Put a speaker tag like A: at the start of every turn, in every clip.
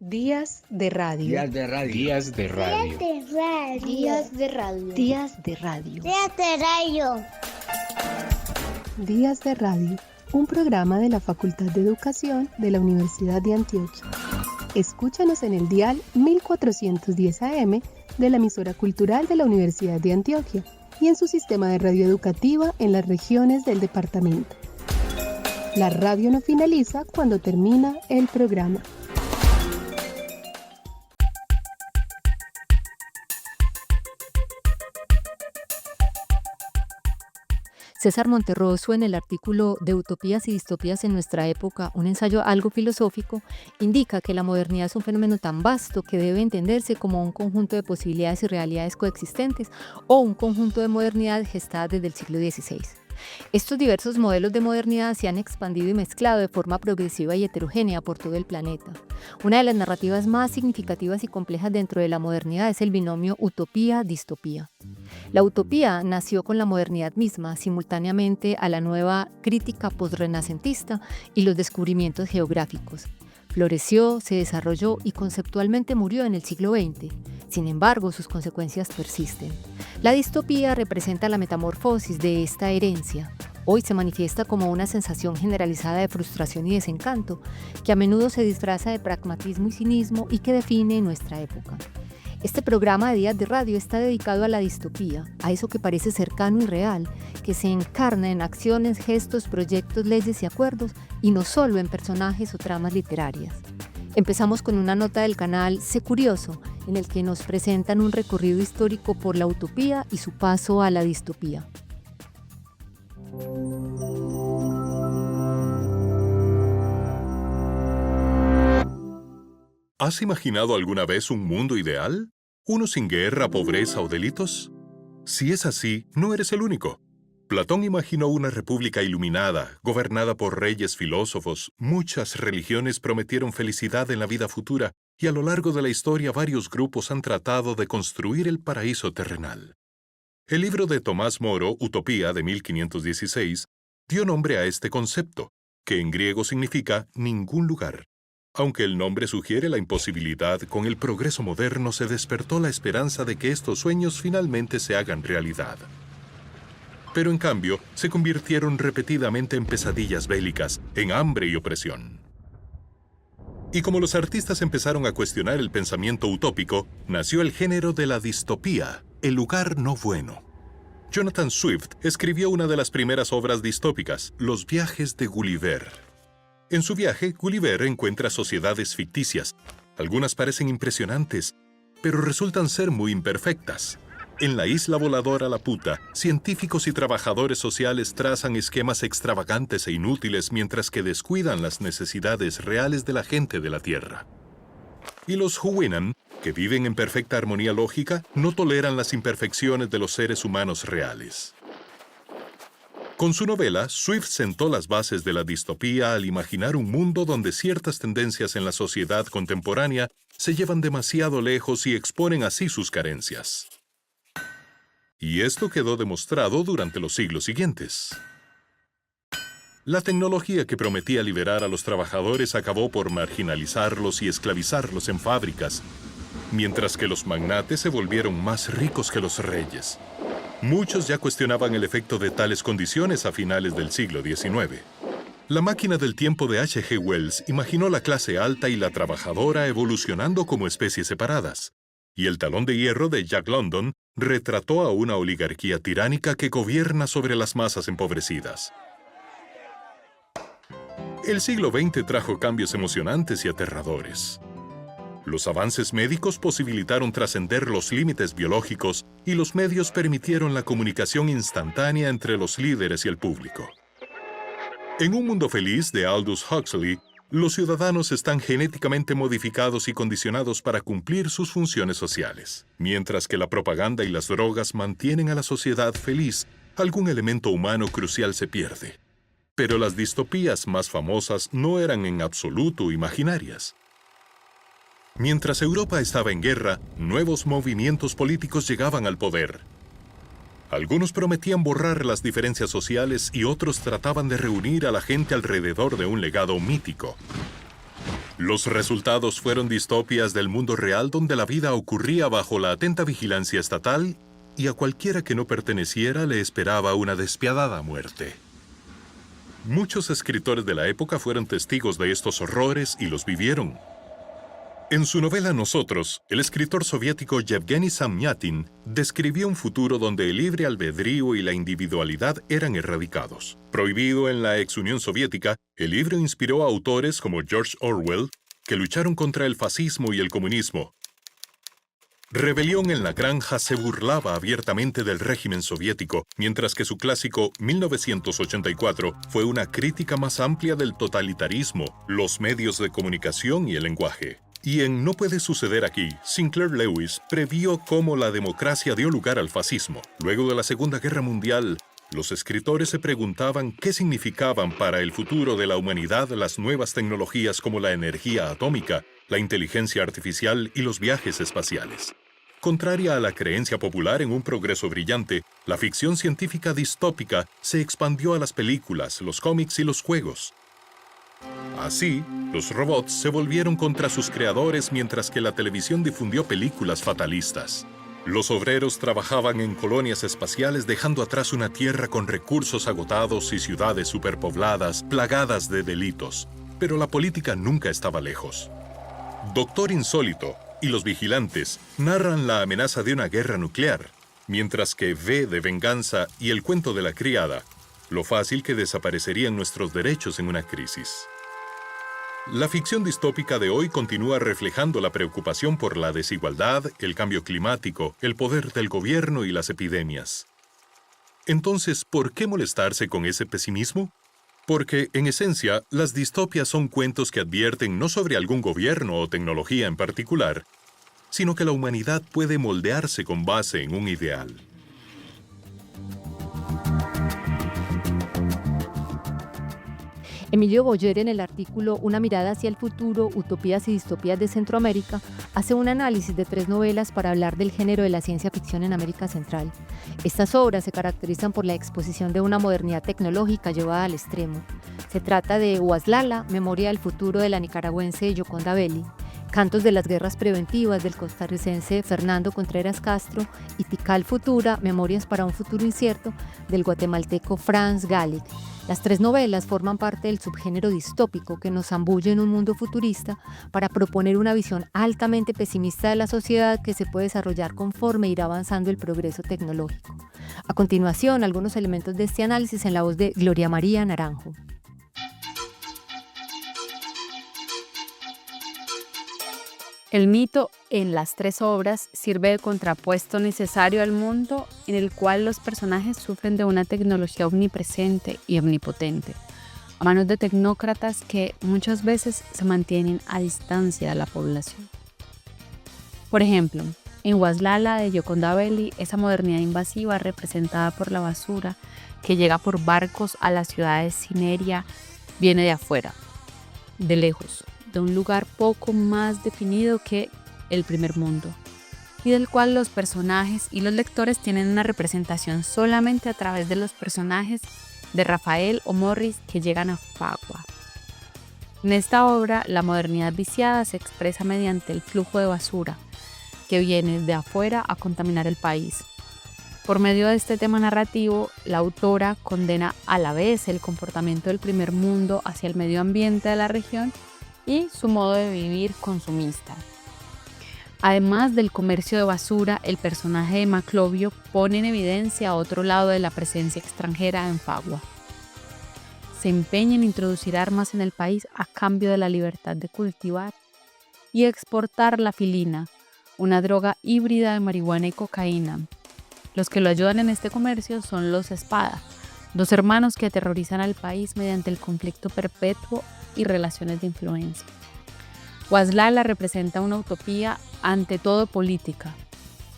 A: Días de radio.
B: Días de radio.
C: Días de radio.
D: Días de radio.
A: Días de radio.
D: Días de radio.
A: Días de radio. Un programa de la Facultad de Educación de la Universidad de Antioquia. Escúchanos en el dial 1410 AM de la emisora cultural de la Universidad de Antioquia y en su sistema de radio educativa en las regiones del departamento. La radio no finaliza cuando termina el programa.
E: César Monterroso, en el artículo de Utopías y Distopías en nuestra época, un ensayo algo filosófico, indica que la modernidad es un fenómeno tan vasto que debe entenderse como un conjunto de posibilidades y realidades coexistentes o un conjunto de modernidades gestadas desde el siglo XVI. Estos diversos modelos de modernidad se han expandido y mezclado de forma progresiva y heterogénea por todo el planeta. Una de las narrativas más significativas y complejas dentro de la modernidad es el binomio utopía-distopía. La utopía nació con la modernidad misma, simultáneamente a la nueva crítica posrenacentista y los descubrimientos geográficos. Floreció, se desarrolló y conceptualmente murió en el siglo XX. Sin embargo, sus consecuencias persisten. La distopía representa la metamorfosis de esta herencia. Hoy se manifiesta como una sensación generalizada de frustración y desencanto, que a menudo se disfraza de pragmatismo y cinismo y que define nuestra época. Este programa de Días de Radio está dedicado a la distopía, a eso que parece cercano y real, que se encarna en acciones, gestos, proyectos, leyes y acuerdos, y no solo en personajes o tramas literarias. Empezamos con una nota del canal Sé Curioso, en el que nos presentan un recorrido histórico por la utopía y su paso a la distopía.
F: ¿Has imaginado alguna vez un mundo ideal? ¿Uno sin guerra, pobreza o delitos? Si es así, no eres el único. Platón imaginó una república iluminada, gobernada por reyes filósofos. Muchas religiones prometieron felicidad en la vida futura, y a lo largo de la historia varios grupos han tratado de construir el paraíso terrenal. El libro de Tomás Moro, Utopía, de 1516, dio nombre a este concepto, que en griego significa ningún lugar. Aunque el nombre sugiere la imposibilidad, con el progreso moderno se despertó la esperanza de que estos sueños finalmente se hagan realidad. Pero en cambio, se convirtieron repetidamente en pesadillas bélicas, en hambre y opresión. Y como los artistas empezaron a cuestionar el pensamiento utópico, nació el género de la distopía, el lugar no bueno. Jonathan Swift escribió una de las primeras obras distópicas, Los viajes de Gulliver. En su viaje, Gulliver encuentra sociedades ficticias. Algunas parecen impresionantes, pero resultan ser muy imperfectas. En la isla voladora Laputa, científicos y trabajadores sociales trazan esquemas extravagantes e inútiles mientras que descuidan las necesidades reales de la gente de la Tierra. Y los Huwinan, que viven en perfecta armonía lógica, no toleran las imperfecciones de los seres humanos reales. Con su novela, Swift sentó las bases de la distopía al imaginar un mundo donde ciertas tendencias en la sociedad contemporánea se llevan demasiado lejos y exponen así sus carencias. Y esto quedó demostrado durante los siglos siguientes. La tecnología que prometía liberar a los trabajadores acabó por marginalizarlos y esclavizarlos en fábricas, mientras que los magnates se volvieron más ricos que los reyes. Muchos ya cuestionaban el efecto de tales condiciones a finales del siglo XIX. La máquina del tiempo de H.G. Wells imaginó la clase alta y la trabajadora evolucionando como especies separadas, y el talón de hierro de Jack London retrató a una oligarquía tiránica que gobierna sobre las masas empobrecidas. El siglo XX trajo cambios emocionantes y aterradores. Los avances médicos posibilitaron trascender los límites biológicos y los medios permitieron la comunicación instantánea entre los líderes y el público. En un mundo feliz de Aldous Huxley, los ciudadanos están genéticamente modificados y condicionados para cumplir sus funciones sociales. Mientras que la propaganda y las drogas mantienen a la sociedad feliz, algún elemento humano crucial se pierde. Pero las distopías más famosas no eran en absoluto imaginarias. Mientras Europa estaba en guerra, nuevos movimientos políticos llegaban al poder. Algunos prometían borrar las diferencias sociales y otros trataban de reunir a la gente alrededor de un legado mítico. Los resultados fueron distopias del mundo real donde la vida ocurría bajo la atenta vigilancia estatal y a cualquiera que no perteneciera le esperaba una despiadada muerte. Muchos escritores de la época fueron testigos de estos horrores y los vivieron. En su novela Nosotros, el escritor soviético Yevgeny Zamyatin describió un futuro donde el libre albedrío y la individualidad eran erradicados. Prohibido en la ex Unión Soviética, el libro inspiró a autores como George Orwell, que lucharon contra el fascismo y el comunismo. Rebelión en la Granja se burlaba abiertamente del régimen soviético, mientras que su clásico 1984 fue una crítica más amplia del totalitarismo, los medios de comunicación y el lenguaje. Y en No puede suceder aquí, Sinclair Lewis previó cómo la democracia dio lugar al fascismo. Luego de la Segunda Guerra Mundial, los escritores se preguntaban qué significaban para el futuro de la humanidad las nuevas tecnologías como la energía atómica, la inteligencia artificial y los viajes espaciales. Contraria a la creencia popular en un progreso brillante, la ficción científica distópica se expandió a las películas, los cómics y los juegos. Así, los robots se volvieron contra sus creadores mientras que la televisión difundió películas fatalistas. Los obreros trabajaban en colonias espaciales dejando atrás una tierra con recursos agotados y ciudades superpobladas, plagadas de delitos. Pero la política nunca estaba lejos. Doctor Insólito y Los Vigilantes narran la amenaza de una guerra nuclear, mientras que V de Venganza y El cuento de la criada, lo fácil que desaparecerían nuestros derechos en una crisis. La ficción distópica de hoy continúa reflejando la preocupación por la desigualdad, el cambio climático, el poder del gobierno y las epidemias. Entonces, ¿por qué molestarse con ese pesimismo? Porque, en esencia, las distopias son cuentos que advierten no sobre algún gobierno o tecnología en particular, sino que la humanidad puede moldearse con base en un ideal.
E: Emilio Boyer, en el artículo Una mirada hacia el futuro, utopías y distopías de Centroamérica, hace un análisis de 3 novelas para hablar del género de la ciencia ficción en América Central. Estas obras se caracterizan por la exposición de una modernidad tecnológica llevada al extremo. Se trata de Huaslala, Memoria del futuro de la nicaragüense Yoconda Belli, Cantos de las guerras preventivas del costarricense Fernando Contreras Castro y Tikal Futura, Memorias para un futuro incierto del guatemalteco Franz Galick. Las 3 novelas forman parte del subgénero distópico que nos zambulle en un mundo futurista para proponer una visión altamente pesimista de la sociedad que se puede desarrollar conforme irá avanzando el progreso tecnológico. A continuación, algunos elementos de este análisis en la voz de Gloria María Naranjo.
B: El mito en las 3 obras sirve de contrapuesto necesario al mundo en el cual los personajes sufren de una tecnología omnipresente y omnipotente, a manos de tecnócratas que muchas veces se mantienen a distancia de la población. Por ejemplo, en Huaslala de Yoconda Belli, esa modernidad invasiva representada por la basura que llega por barcos a las ciudades Cineria viene de afuera, de lejos, de un lugar poco más definido que el primer mundo, y del cual los personajes y los lectores tienen una representación solamente a través de los personajes de Rafael o Morris que llegan a Fagua. En esta obra, la modernidad viciada se expresa mediante el flujo de basura que viene de afuera a contaminar el país. Por medio de este tema narrativo, la autora condena a la vez el comportamiento del primer mundo hacia el medio ambiente de la región y su modo de vivir consumista. Además del comercio de basura, el personaje de Maclovio pone en evidencia otro lado de la presencia extranjera en Fagua. Se empeña en introducir armas en el país a cambio de la libertad de cultivar y exportar la filina, una droga híbrida de marihuana y cocaína. Los que lo ayudan en este comercio son los Espada, 2 hermanos que aterrorizan al país mediante el conflicto perpetuo y relaciones de influencia. Huaslala representa una utopía ante todo política,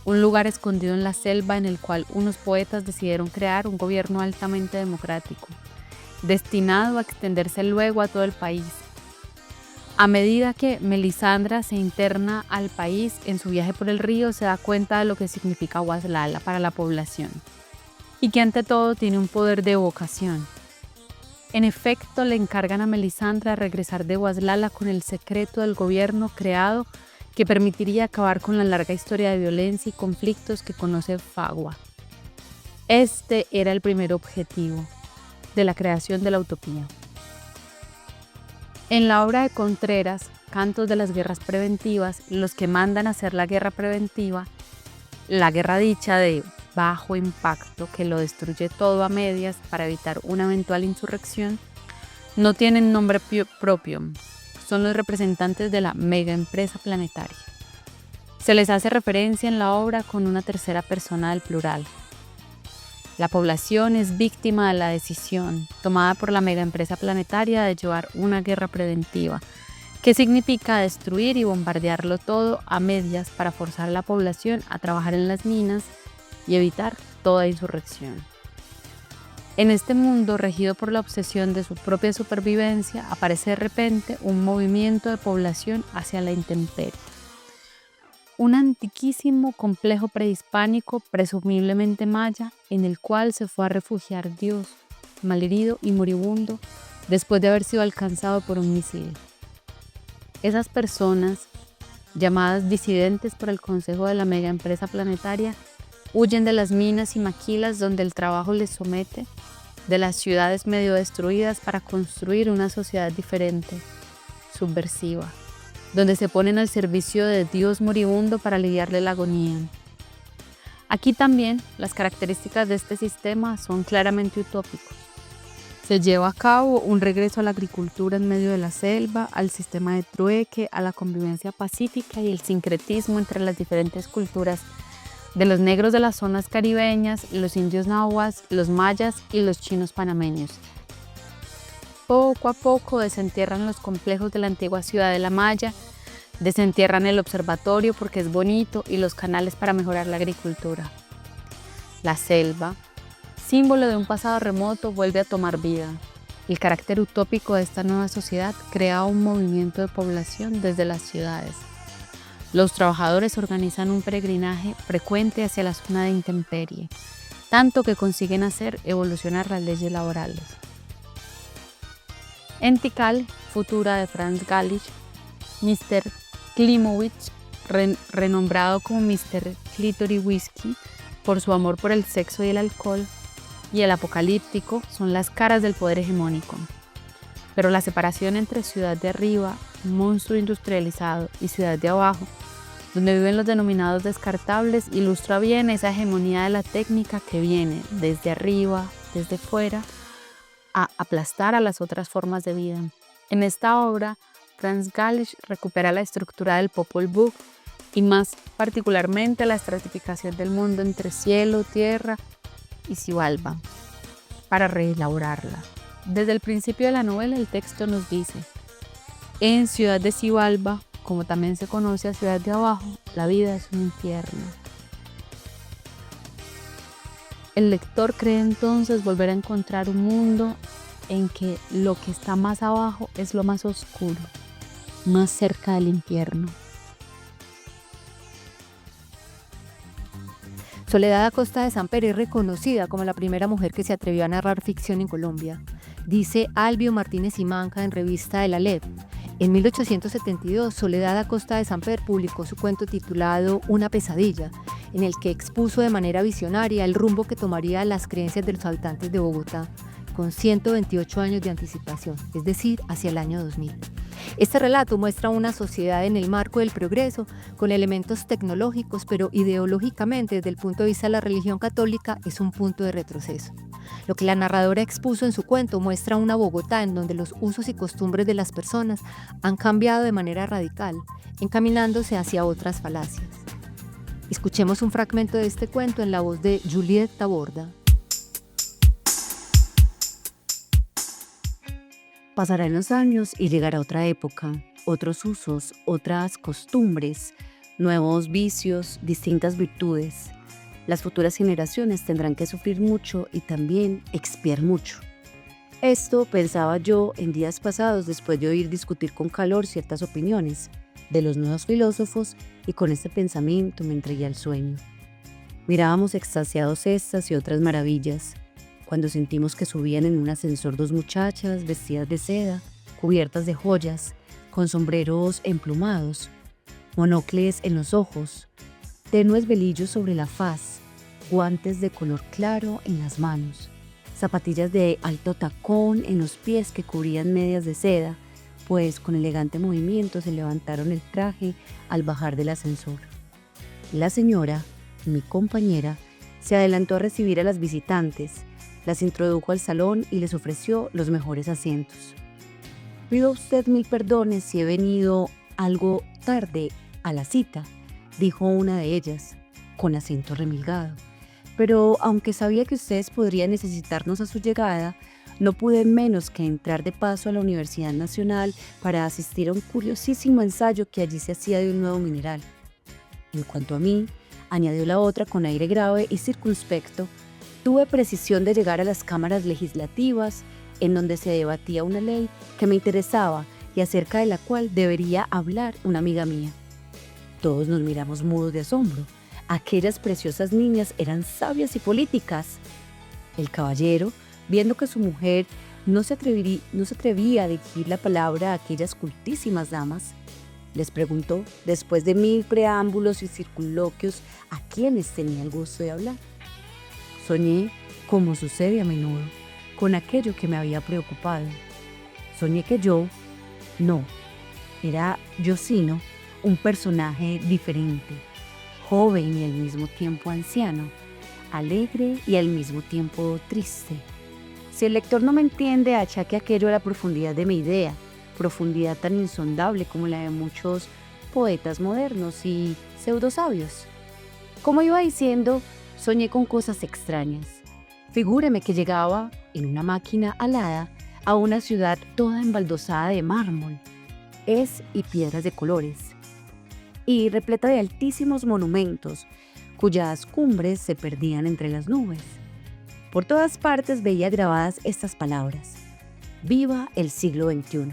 B: un lugar escondido en la selva en el cual unos poetas decidieron crear un gobierno altamente democrático, destinado a extenderse luego a todo el país. A medida que Melisandra se interna al país en su viaje por el río, se da cuenta de lo que significa Huaslala para la población y que ante todo tiene un poder de evocación. En efecto, le encargan a Melisandra regresar de Guaslala con el secreto del gobierno creado que permitiría acabar con la larga historia de violencia y conflictos que conoce Fagua. Este era el primer objetivo de la creación de la utopía. En la obra de Contreras, Cantos de las Guerras Preventivas, los que mandan a hacer la guerra preventiva, la guerra dicha de bajo impacto que lo destruye todo a medias para evitar una eventual insurrección, no tienen nombre propio, son los representantes de la mega empresa planetaria. Se les hace referencia en la obra con una tercera persona del plural. La población es víctima de la decisión tomada por la mega empresa planetaria de llevar una guerra preventiva, que significa destruir y bombardearlo todo a medias para forzar a la población a trabajar en las minas y evitar toda insurrección. En este mundo regido por la obsesión de su propia supervivencia, aparece de repente un movimiento de población hacia la intemperie. Un antiquísimo complejo prehispánico, presumiblemente maya, en el cual se fue a refugiar Dios, malherido y moribundo, después de haber sido alcanzado por un misil. Esas personas, llamadas disidentes por el consejo de la mega empresa planetaria, huyen de las minas y maquilas donde el trabajo les somete, de las ciudades medio destruidas para construir una sociedad diferente, subversiva, donde se ponen al servicio de Dios moribundo para aliviarle la agonía. Aquí también las características de este sistema son claramente utópicos. Se lleva a cabo un regreso a la agricultura en medio de la selva, al sistema de trueque, a la convivencia pacífica y el sincretismo entre las diferentes culturas de los negros de las zonas caribeñas, los indios nahuas, los mayas y los chinos panameños. Poco a poco desentierran los complejos de la antigua ciudad de La Maya, desentierran el observatorio porque es bonito y los canales para mejorar la agricultura. La selva, símbolo de un pasado remoto, vuelve a tomar vida. El carácter utópico de esta nueva sociedad crea un movimiento de población desde las ciudades. Los trabajadores organizan un peregrinaje frecuente hacia la zona de intemperie, tanto que consiguen hacer evolucionar las leyes laborales. En Tikal, Futura de Franz Galisch, Mr. Klimowicz, renombrado como Mr. Clitory Whiskey por su amor por el sexo y el alcohol, y el apocalíptico son las caras del poder hegemónico. Pero la separación entre ciudad de arriba, monstruo industrializado, y ciudad de abajo, donde viven los denominados descartables, ilustra bien esa hegemonía de la técnica que viene desde arriba, desde fuera, a aplastar a las otras formas de vida. En esta obra, Franz Galisch recupera la estructura del Popol Vuh y más particularmente la estratificación del mundo entre cielo, tierra y Xibalbá para reelaborarla. Desde el principio de la novela el texto nos dice: en Ciudad de Xibalbá, como también se conoce a Ciudad de Abajo, la vida es un infierno. El lector cree entonces volver a encontrar un mundo en que lo que está más abajo es lo más oscuro, más cerca del infierno.
E: Soledad Acosta de Samper es reconocida como la primera mujer que se atrevió a narrar ficción en Colombia. Dice Albio Martínez Simanca en Revista de la LEP. En 1872, Soledad Acosta de Samper publicó su cuento titulado Una pesadilla, en el que expuso de manera visionaria el rumbo que tomaría las creencias de los habitantes de Bogotá, con 128 años de anticipación, es decir, hacia el año 2000. Este relato muestra una sociedad en el marco del progreso, con elementos tecnológicos, pero ideológicamente, desde el punto de vista de la religión católica, es un punto de retroceso. Lo que la narradora expuso en su cuento muestra una Bogotá en donde los usos y costumbres de las personas han cambiado de manera radical, encaminándose hacia otras falacias. Escuchemos un fragmento de este cuento en la voz de Juliette Taborda.
C: Pasarán los años y llegará otra época, otros usos, otras costumbres, nuevos vicios, distintas virtudes. Las futuras generaciones tendrán que sufrir mucho y también expiar mucho. Esto pensaba yo en días pasados después de oír discutir con calor ciertas opiniones de los nuevos filósofos, y con este pensamiento me entregué al sueño. Mirábamos extasiados estas y otras maravillas, cuando sentimos que subían en un ascensor dos muchachas vestidas de seda, cubiertas de joyas, con sombreros emplumados, monocles en los ojos, tenues velillos sobre la faz, guantes de color claro en las manos, zapatillas de alto tacón en los pies que cubrían medias de seda, pues con elegante movimiento se levantaron el traje al bajar del ascensor. La señora, mi compañera, se adelantó a recibir a las visitantes, las introdujo al salón y les ofreció los mejores asientos. Pido a usted 1000 perdones si he venido algo tarde a la cita, dijo una de ellas, con acento remilgado. Pero aunque sabía que ustedes podrían necesitarnos a su llegada, no pude menos que entrar de paso a la Universidad Nacional para asistir a un curiosísimo ensayo que allí se hacía de un nuevo mineral. En cuanto a mí, añadió la otra con aire grave y circunspecto, tuve precisión de llegar a las cámaras legislativas, en donde se debatía una ley que me interesaba y acerca de la cual debería hablar una amiga mía. Todos nos miramos mudos de asombro. Aquellas preciosas niñas eran sabias y políticas. El caballero, viendo que su mujer no se atrevía a dirigir la palabra a aquellas cultísimas damas, les preguntó, después de 1000 preámbulos y circunloquios, a quienes tenía el gusto de hablar. Soñé, como sucede a menudo, con aquello que me había preocupado. Soñé que era Josino, un personaje diferente, joven y al mismo tiempo anciano, alegre y al mismo tiempo triste. Si el lector no me entiende, achaque aquello a la profundidad de mi idea, profundidad tan insondable como la de muchos poetas modernos y pseudosabios. Como iba diciendo, soñé con cosas extrañas. Figúreme que llegaba, en una máquina alada, a una ciudad toda embaldosada de mármol, y piedras de colores, y repleta de altísimos monumentos, cuyas cumbres se perdían entre las nubes. Por todas partes veía grabadas estas palabras: «Viva el siglo XXI».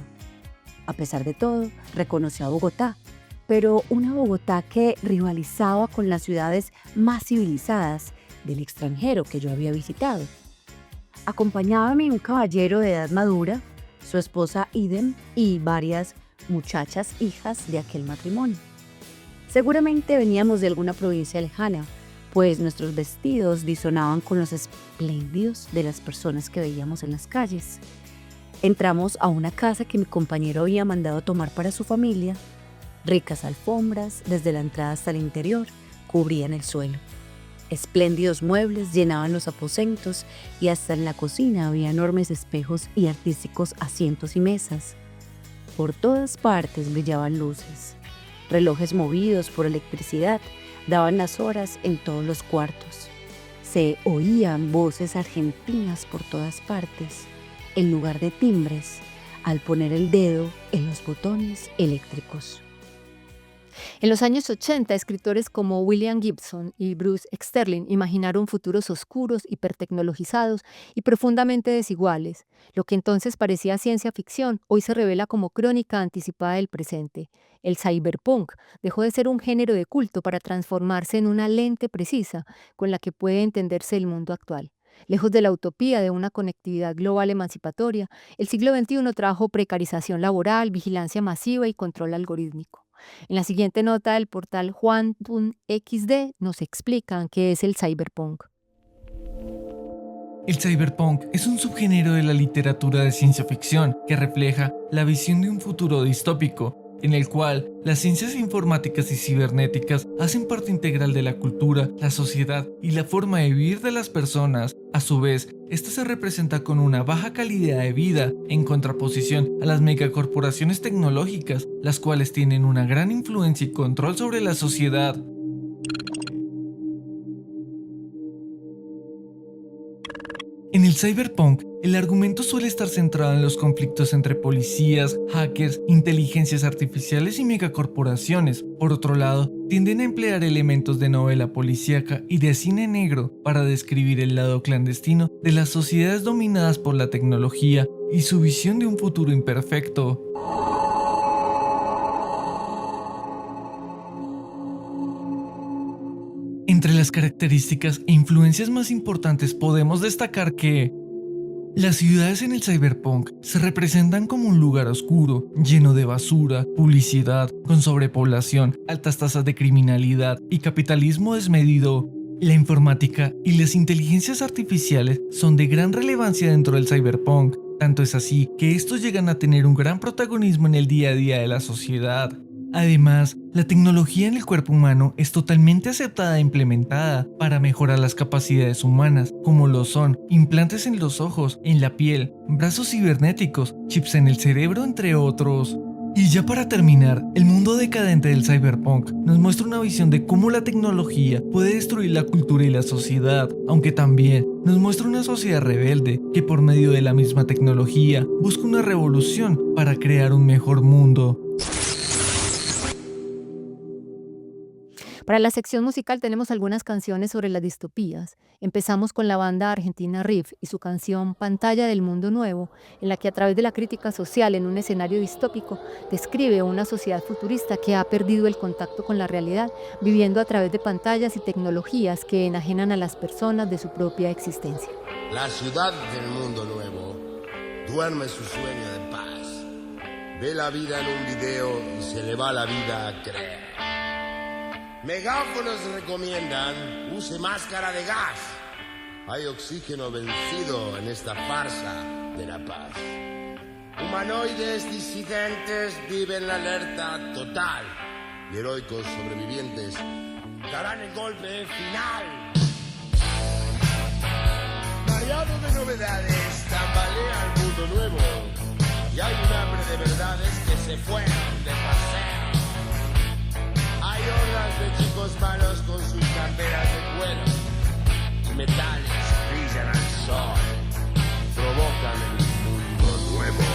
C: A pesar de todo, reconoció a Bogotá, pero una Bogotá que rivalizaba con las ciudades más civilizadas del extranjero que yo había visitado. Acompañábame un caballero de edad madura, su esposa idem y varias muchachas hijas de aquel matrimonio. Seguramente veníamos de alguna provincia lejana, pues nuestros vestidos disonaban con los espléndidos de las personas que veíamos en las calles. Entramos a una casa que mi compañero había mandado tomar para su familia. Ricas alfombras, desde la entrada hasta el interior, cubrían el suelo. Espléndidos muebles llenaban los aposentos y hasta en la cocina había enormes espejos y artísticos asientos y mesas. Por todas partes brillaban luces. Relojes movidos por electricidad daban las horas en todos los cuartos. Se oían voces argentinas por todas partes, en lugar de timbres, al poner el dedo en los botones eléctricos.
E: En los años 80, escritores como William Gibson y Bruce Sterling imaginaron futuros oscuros, hipertecnologizados y profundamente desiguales. Lo que entonces parecía ciencia ficción, hoy se revela como crónica anticipada del presente. El cyberpunk dejó de ser un género de culto para transformarse en una lente precisa con la que puede entenderse el mundo actual. Lejos de la utopía de una conectividad global emancipatoria, el siglo XXI trajo precarización laboral, vigilancia masiva y control algorítmico. En la siguiente nota del portal Quantum XD nos explican qué es el cyberpunk.
G: El cyberpunk es un subgénero de la literatura de ciencia ficción que refleja la visión de un futuro distópico, en el cual las ciencias informáticas y cibernéticas hacen parte integral de la cultura, la sociedad y la forma de vivir de las personas. A su vez, esta se representa con una baja calidad de vida en contraposición a las megacorporaciones tecnológicas, las cuales tienen una gran influencia y control sobre la sociedad. En el cyberpunk, el argumento suele estar centrado en los conflictos entre policías, hackers, inteligencias artificiales y megacorporaciones. Por otro lado, tienden a emplear elementos de novela policíaca y de cine negro para describir el lado clandestino de las sociedades dominadas por la tecnología y su visión de un futuro imperfecto. Entre las características e influencias más importantes podemos destacar que las ciudades en el cyberpunk se representan como un lugar oscuro, lleno de basura, publicidad, con sobrepoblación, altas tasas de criminalidad y capitalismo desmedido. La informática y las inteligencias artificiales son de gran relevancia dentro del cyberpunk, tanto es así que estos llegan a tener un gran protagonismo en el día a día de la sociedad. Además, la tecnología en el cuerpo humano es totalmente aceptada e implementada para mejorar las capacidades humanas, como lo son implantes en los ojos, en la piel, brazos cibernéticos, chips en el cerebro, entre otros. Y ya para terminar, el mundo decadente del cyberpunk nos muestra una visión de cómo la tecnología puede destruir la cultura y la sociedad, aunque también nos muestra una sociedad rebelde que por medio de la misma tecnología busca una revolución para crear un mejor mundo.
E: Para la sección musical tenemos algunas canciones sobre las distopías. Empezamos con la banda argentina Riff y su canción Pantalla del Mundo Nuevo, en la que a través de la crítica social en un escenario distópico describe una sociedad futurista que ha perdido el contacto con la realidad, viviendo a través de pantallas y tecnologías que enajenan a las personas de su propia existencia.
H: La ciudad del mundo nuevo duerme su sueño de paz. Ve la vida en un video y se le va la vida a creer. Megáfonos recomiendan use máscara de gas. Hay oxígeno vencido en esta farsa de la paz. Humanoides disidentes viven la alerta total y heroicos sobrevivientes darán el golpe final. Mareado de novedades, tambalea el mundo nuevo y hay un hambre de verdades que se fueron de paseo. Hay hordas de chicos malos con sus camperas de cuero y metales brillan al sol, provocan el mundo nuevo.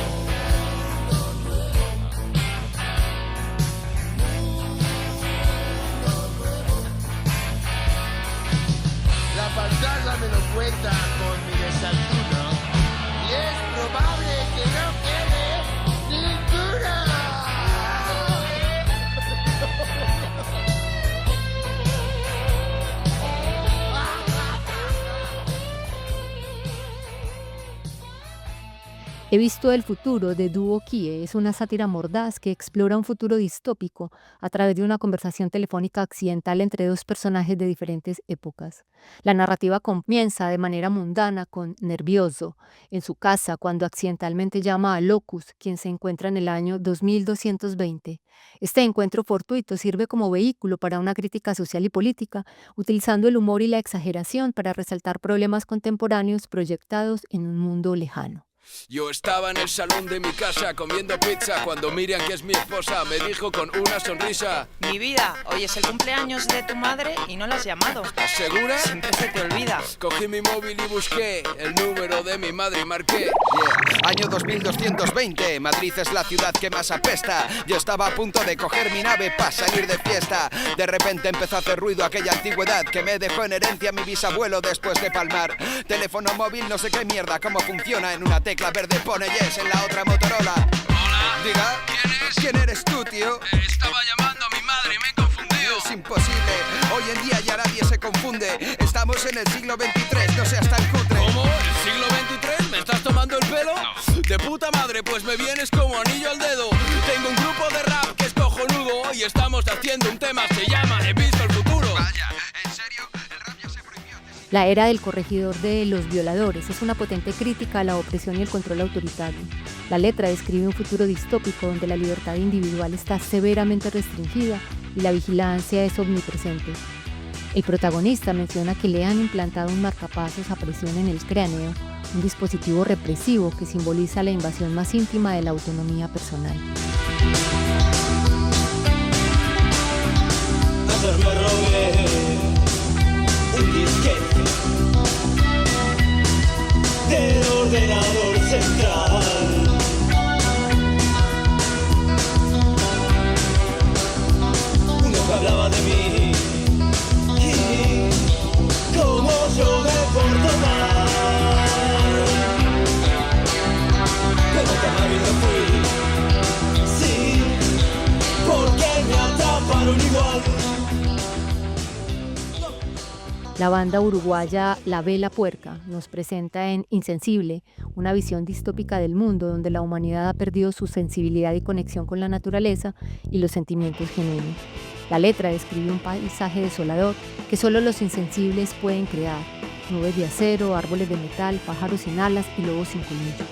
H: La pantalla me lo cuenta con mi desayuno y es probable que no quede ninguna.
E: He visto el futuro de Duo Kie es una sátira mordaz que explora un futuro distópico a través de una conversación telefónica accidental entre dos personajes de diferentes épocas. La narrativa comienza de manera mundana con Nervioso en su casa cuando accidentalmente llama a Locus, quien se encuentra en el año 2220. Este encuentro fortuito sirve como vehículo para una crítica social y política, utilizando el humor y la exageración para resaltar problemas contemporáneos proyectados en un mundo lejano.
I: Yo estaba en el salón de mi casa comiendo pizza cuando Miriam, que es mi esposa, me dijo con una sonrisa:
J: Mi vida, hoy es el cumpleaños de tu madre y no la has llamado.
I: ¿Segura?
J: Siempre se te olvida.
I: Cogí mi móvil y busqué el número de mi madre y marqué.
K: Año 2220, Madrid es la ciudad que más apesta. Yo estaba a punto de coger mi nave para salir de fiesta. De repente empezó a hacer ruido aquella antigüedad que me dejó en herencia mi bisabuelo después de palmar. Teléfono móvil, no sé qué mierda, cómo funciona en una tecla verde pone yes, en la otra Motorola.
I: Hola.
K: Diga, ¿quién eres tú, tío?
I: Estaba llamando a mi madre y me he confundido.
K: Es imposible, hoy en día ya nadie se confunde. Estamos en el siglo XXIII, no seas tan cutre.
I: ¿Cómo? ¿El siglo XXIII? ¿Me estás tomando el pelo? No. De puta madre, pues me vienes como anillo al dedo. Tengo un grupo de rap que es cojonudo y estamos haciendo un tema, se llama He visto el futuro.
K: Vaya, ¿en serio? El rap ya se prohibió.
E: La era del corregidor de los violadores es una potente crítica a la opresión y el control autoritario. La letra describe un futuro distópico donde la libertad individual está severamente restringida y la vigilancia es omnipresente. El protagonista menciona que le han implantado un marcapasos a presión en el cráneo, un dispositivo represivo que simboliza la invasión más íntima de la autonomía personal.
L: Ayer me robé un disquete del ordenador central. Uno que hablaba de mí y cómo yo me porto mal. Pero tan hábil no fui, sí, porque me atraparon igual.
E: La banda uruguaya La Vela Puerca nos presenta en Insensible una visión distópica del mundo donde la humanidad ha perdido su sensibilidad y conexión con la naturaleza y los sentimientos genuinos. La letra describe un paisaje desolador que solo los insensibles pueden crear: nubes de acero, árboles de metal, pájaros sin alas y lobos sin colmillos.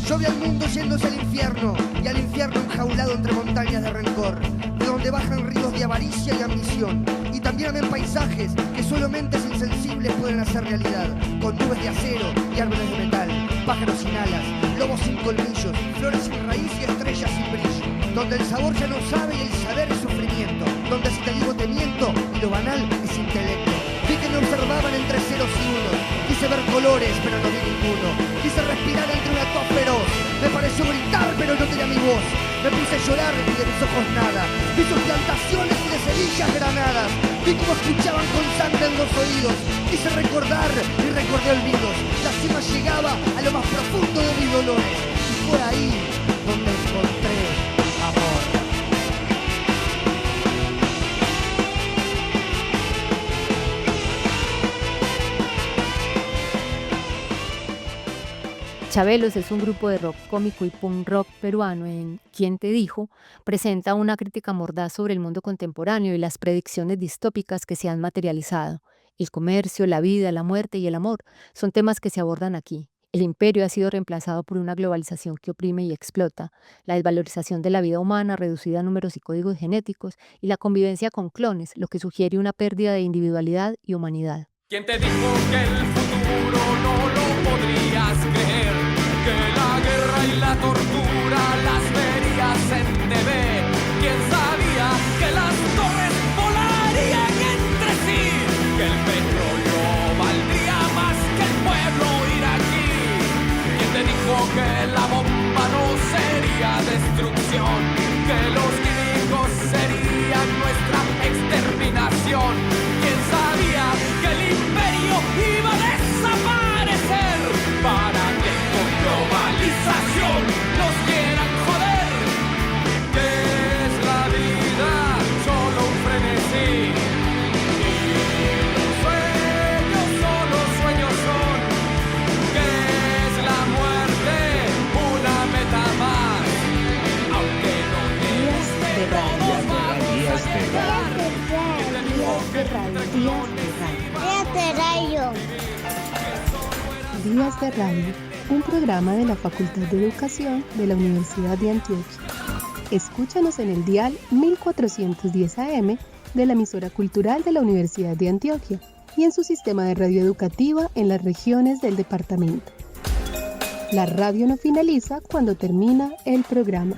M: Yo vi al mundo yéndose al infierno, y al infierno enjaulado entre montañas de rencor, de donde bajan ríos de avaricia y ambición. Y también amé paisajes que solo mentes insensibles pueden hacer realidad, con nubes de acero y árboles de metal, pájaros sin alas, lobos sin colmillos, flores sin raíz y estrellas sin brillo, donde el sabor ya no sabe y el saber es sufrimiento, donde si te digo te miento y lo banal es intelecto. Vi que me observaban entre ceros y unos, quise ver colores pero no vi ninguno, quise respirar entre una tos feroz, me pareció gritar pero no tenía mi voz, me puse a llorar y de mis ojos nada, vi sus plantaciones y de semillas granadas, vi cómo escuchaban con sangre en los oídos, quise recordar y recordé olvidos, la cima llegaba a lo más profundo de mis dolores, y fue ahí donde encontré amor.
E: Chabelos es un grupo de rock cómico y punk rock peruano en ¿Quién te dijo? Presenta una crítica mordaz sobre el mundo contemporáneo y las predicciones distópicas que se han materializado. El comercio, la vida, la muerte y el amor son temas que se abordan aquí. El imperio ha sido reemplazado por una globalización que oprime y explota, la desvalorización de la vida humana reducida a números y códigos genéticos y la convivencia con clones, lo que sugiere una pérdida de individualidad y humanidad.
L: ¿Quién te dijo que el futuro no lo podrías creer? Que la guerra y la tortura las verías en TV. ¿Quién sabía que las torres volarían entre sí? Que el petróleo valdría más que el pueblo iraquí. ¿Quién te dijo que la bomba no sería destrucción? Que los químicos serían nuestra exterminación. ¿Quién sabía que el imperio iba a desaparecer para que con globalización nos quieran joder? ¿Qué es la vida? Solo un frenesí. Y los sueños solo sueños son. ¿Qué es la muerte? Una meta más. Aunque no
A: Días de radio.
D: Días de radio.
A: Días de Radio, un programa de la Facultad de Educación de la Universidad de Antioquia. Escúchanos en el dial 1410 AM de la emisora cultural de la Universidad de Antioquia y en su sistema de radio educativa en las regiones del departamento. La radio no finaliza cuando termina el programa.